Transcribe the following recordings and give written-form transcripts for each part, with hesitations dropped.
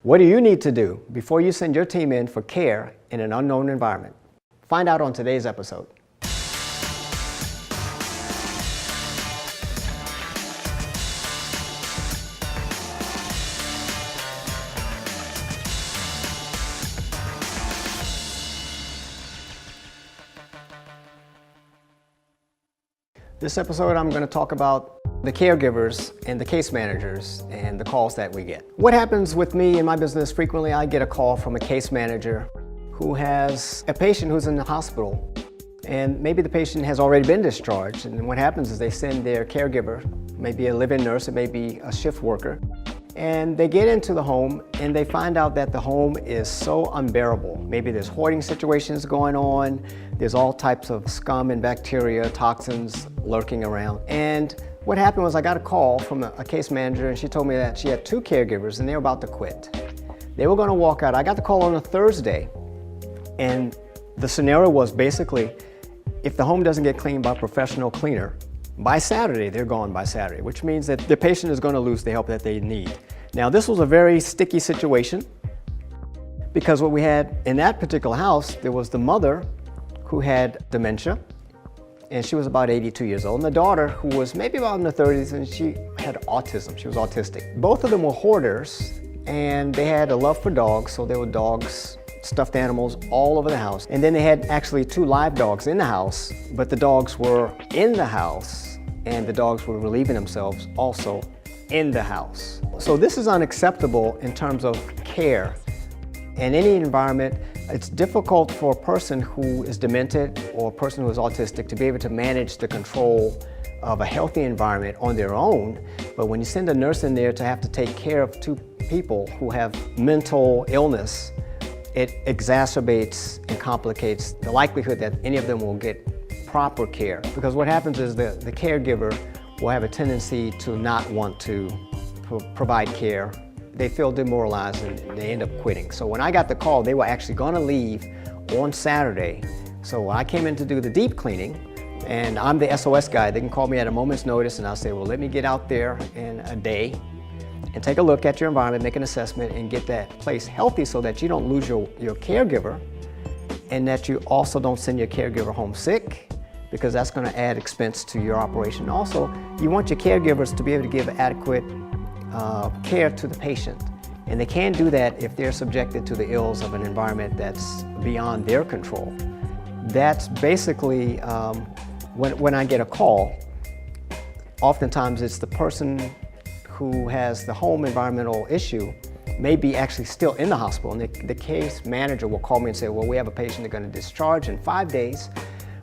What do you need to do before you send your team in for care in an unknown environment? Find out on today's episode. This episode, I'm going to talk about the caregivers and the case managers and the calls that we get. What happens with me in my business, frequently I get a call from a case manager who has a patient who's in the hospital, and maybe the patient has already been discharged, and what happens is they send their caregiver, maybe a live-in nurse, it may be a shift worker, and they get into the home and they find out that the home is so unbearable. Maybe there's hoarding situations going on, there's all types of scum and bacteria, toxins lurking around. And what happened was I got a call from a case manager, and she told me that she had two caregivers and they were about to quit. They were gonna walk out. I got the call on a Thursday, and the scenario was basically, if the home doesn't get cleaned by a professional cleaner, by Saturday, they're gone by Saturday, which means that the patient is going to lose the help that they need. Now, this was a very sticky situation because what we had in that particular house, there was the mother who had dementia, and she was about 82 years old, and the daughter who was maybe about in the 30s, and she had autism. She was autistic. Both of them were hoarders, and they had a love for dogs, so there were dogs, stuffed animals all over the house. And then they had actually two live dogs in the house, but the dogs were in the house and the dogs were relieving themselves also in the house. So this is unacceptable in terms of care. In any environment, it's difficult for a person who is demented or a person who is autistic to be able to manage the control of a healthy environment on their own. But when you send a nurse in there to have to take care of two people who have mental illness, it exacerbates and complicates the likelihood that any of them will get proper care. Because what happens is the caregiver will have a tendency to not want to provide care. They feel demoralized and they end up quitting. So when I got the call, they were actually gonna leave on Saturday. So I came in to do the deep cleaning, and I'm the SOS guy. They can call me at a moment's notice, and I'll say, well, let me get out there in a day and take a look at your environment, make an assessment, and get that place healthy so that you don't lose your caregiver, and that you also don't send your caregiver home sick, because that's going to add expense to your operation. Also, you want your caregivers to be able to give adequate care to the patient, and they can't do that if they're subjected to the ills of an environment that's beyond their control. That's basically when I get a call, oftentimes it's the person who has the home environmental issue may be actually still in the hospital, and the case manager will call me and say, well, we have a patient they're going to discharge in 5 days,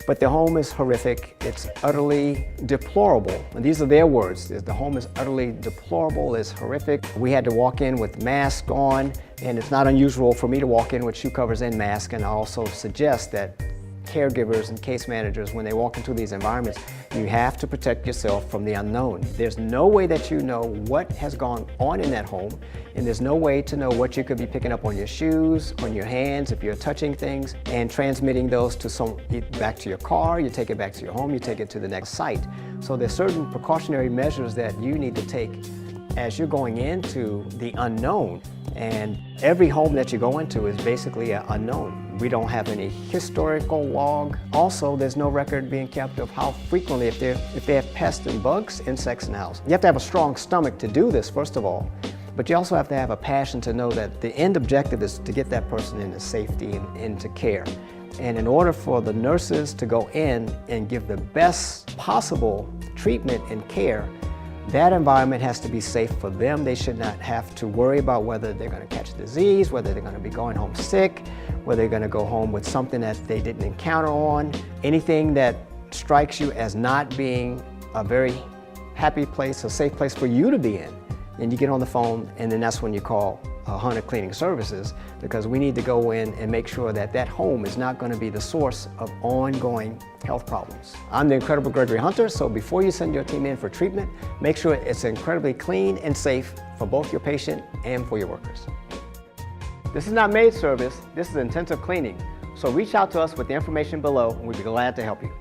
but the home is horrific, it's utterly deplorable. And these are their words, the home is utterly deplorable, it's horrific. We had to walk in with masks on, and it's not unusual for me to walk in with shoe covers and masks, and I also suggest that caregivers and case managers, when they walk into these environments, you have to protect yourself from the unknown. There's no way that you know what has gone on in that home, and there's no way to know what you could be picking up on your shoes, on your hands, if you're touching things, and transmitting those to back to your car, you take it back to your home, you take it to the next site. So there's certain precautionary measures that you need to take as you're going into the unknown. And every home that you go into is basically an unknown. We don't have any historical log. Also, there's no record being kept of how frequently, if they have pests and bugs, insects in the house. You have to have a strong stomach to do this, first of all, but you also have to have a passion to know that the end objective is to get that person into safety and into care. And in order for the nurses to go in and give the best possible treatment and care, that environment has to be safe for them. They should not have to worry about whether they're going to catch disease, whether they're going to be going home sick, whether they're going to go home with something that they didn't encounter on. Anything that strikes you as not being a very happy place, a safe place for you to be in, and you get on the phone, and then that's when you call Hunter Cleaning Services, because we need to go in and make sure that that home is not going to be the source of ongoing health problems. I'm the Incredible Gregory Hunter, so before you send your team in for treatment, make sure it's incredibly clean and safe for both your patient and for your workers. This is not maid service, this is intensive cleaning. So reach out to us with the information below, and we'd be glad to help you.